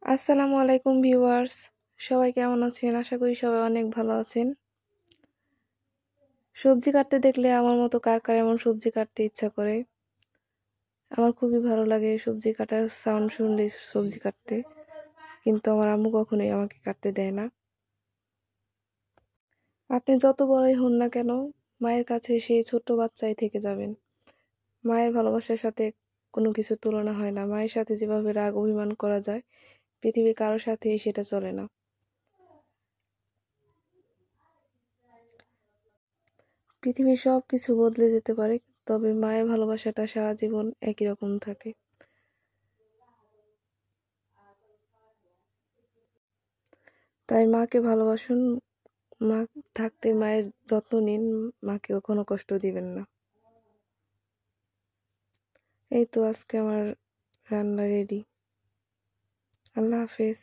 আসসালামু আলাইকুম ভিউয়ার্স, সবাই কেমন আছেন? আশা করি সবাই অনেক ভালো আছেন। সবজি কাটতে দেখলে আমার মতো কার কার এমন সবজি কাটতে ইচ্ছা করে? আমার খুবই ভালো লাগে সবজি কাটার সাউন্ড শুনলে সবজি কাটতে, কিন্তু আমার আম্মু কখনোই আমাকে কাটতে দেয় না। আপনি যত বড়ই হন না কেন, মায়ের কাছে সেই ছোট্ট বাচ্চাই থেকে যাবেন। মায়ের ভালোবাসার সাথে কোনো কিছুর তুলনা হয় না। মায়ের সাথে যেভাবে রাগ অভিমান করা যায়, পৃথিবীর কারোর সাথেই সেটা চলে না। পৃথিবীর সবকিছু বদলে যেতে পারে, তবে মায়ের ভালোবাসাটা সারা জীবন একই রকম থাকে। তাই মাকে ভালোবাসুন, মা থাকতে মায়ের যত্ন নিন, মাকে কখনো কষ্ট দিবেন না। এই তো আজকে আমার রান্না রেডি। আল্লাহ হাফেজ।